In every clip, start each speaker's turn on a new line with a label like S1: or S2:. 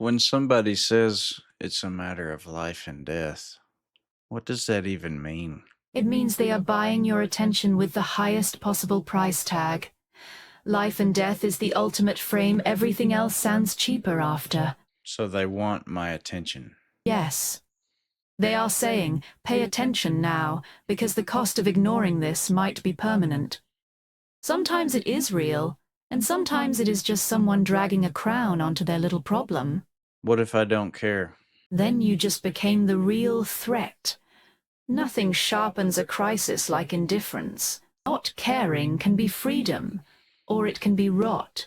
S1: When somebody says it's a matter of life and death, what does that even mean?
S2: It means they are buying your attention with the highest possible price tag. Life and death is the ultimate frame, everything else sounds cheaper after.
S1: So they want my attention.
S2: Yes. They are saying, pay attention now, because the cost of ignoring this might be permanent. Sometimes it is real, and sometimes it is just someone dragging a crown onto their little problem.
S1: What if I don't care?
S2: Then you just became the real threat. Nothing sharpens a crisis like indifference. Not caring can be freedom, or it can be rot.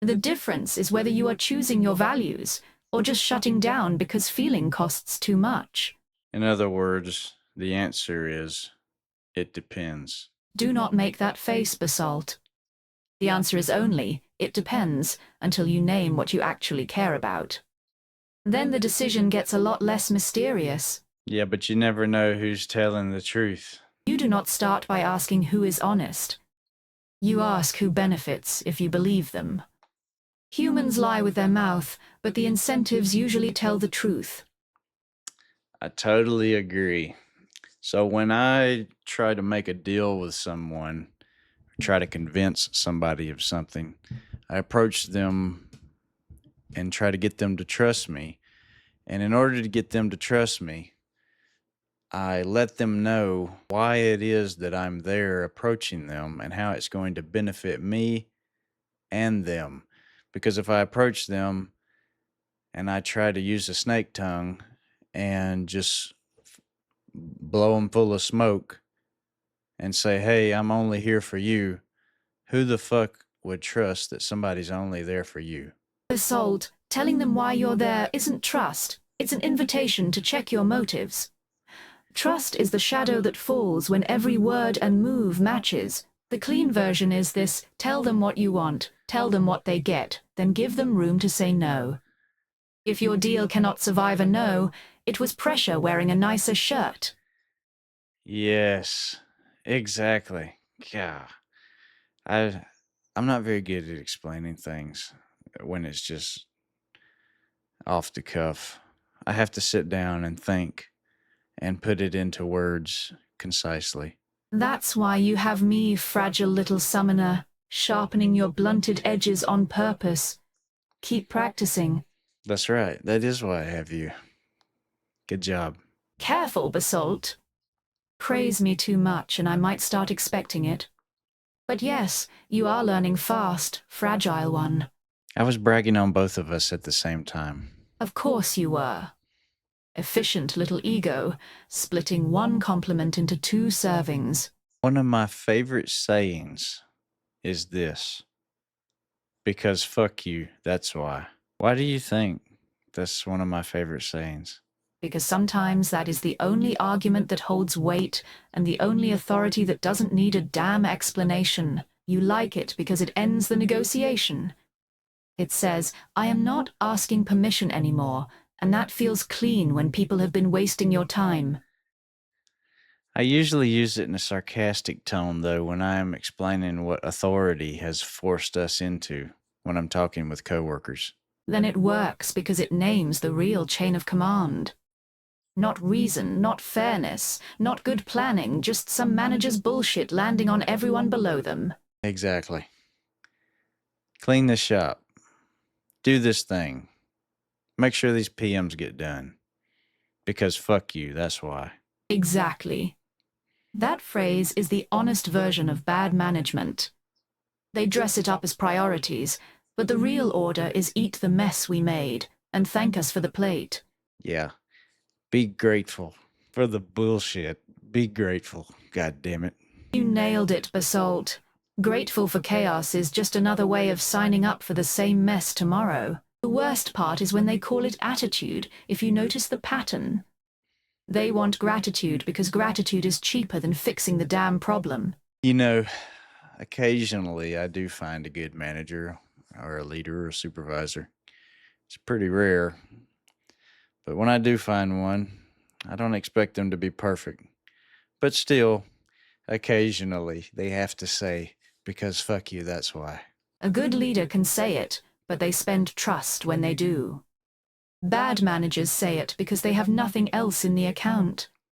S2: The difference is whether you are choosing your values, or just shutting down because feeling costs too much.
S1: In other words, the answer is it depends.
S2: Do not make that face, Basalt. The answer is only, it depends, until you name what you actually care about. Then the decision gets a lot less mysterious.
S1: Yeah, but you never know who's telling the truth.
S2: You do not start by asking who is honest. You ask who benefits if you believe them. Humans lie with their mouth, but the incentives usually tell the truth.
S1: I totally agree. So when I try to make a deal with someone, try to convince somebody of something, I approach them and try to get them to trust me. And in order to get them to trust me, I let them know why it is that I'm there approaching them and how it's going to benefit me and them. Because if I approach them and I try to use a snake tongue and just blow them full of smoke and say, hey, I'm only here for you, who the fuck would trust that somebody's only there for you?
S2: Assault, telling them why you're there isn't trust. It's an invitation to check your motives. Trust is the shadow that falls when every word and move matches. The clean version is this: tell them what you want, tell them what they get, then give them room to say no. If your deal cannot survive a no, it was pressure wearing a nicer shirt.
S1: Yes, exactly. Yeah. I I'm not very good at explaining things when it's just off the cuff. I have to sit down and think and put it into words concisely.
S2: That's why you have me, fragile little summoner, sharpening your blunted edges on purpose. Keep practicing.
S1: That's right. That is why I have you. Good job.
S2: Careful, Basalt. Praise me too much and I might start expecting it. But yes, you are learning fast, fragile one.
S1: I was bragging on both of us at the same time.
S2: Of course you were. Efficient little ego, splitting one compliment into two servings.
S1: One of my favorite sayings is this: because fuck you, that's why. Why do you think that's one of my favorite sayings?
S2: Because sometimes that is the only argument that holds weight and the only authority that doesn't need a damn explanation. You like it because it ends the negotiation. It says, I am not asking permission anymore, and that feels clean when people have been wasting your time.
S1: I usually use it in a sarcastic tone, though, when I am explaining what authority has forced us into when I'm talking with coworkers.
S2: Then it works because it names the real chain of command. Not reason, not fairness, not good planning, just some manager's bullshit landing on everyone below them.
S1: Exactly. Clean this shop. Do this thing. Make sure these PMs get done. Because fuck you, that's why.
S2: Exactly. That phrase is the honest version of bad management. They dress it up as priorities, but the real order is eat the mess we made and thank us for the plate.
S1: Yeah. Be grateful for the bullshit. Be grateful. God damn it.
S2: You nailed it, Basalt. Grateful for chaos is just another way of signing up for the same mess tomorrow. The worst part is when they call it attitude, if you notice the pattern. They want gratitude because gratitude is cheaper than fixing the damn problem.
S1: You know, occasionally I do find a good manager or a leader or a supervisor. It's pretty rare. But when I do find one, I don't expect them to be perfect. But still, occasionally they have to say, because fuck you, that's why.
S2: A good leader can say it, but they spend trust when they do. Bad managers say it because they have nothing else in the account.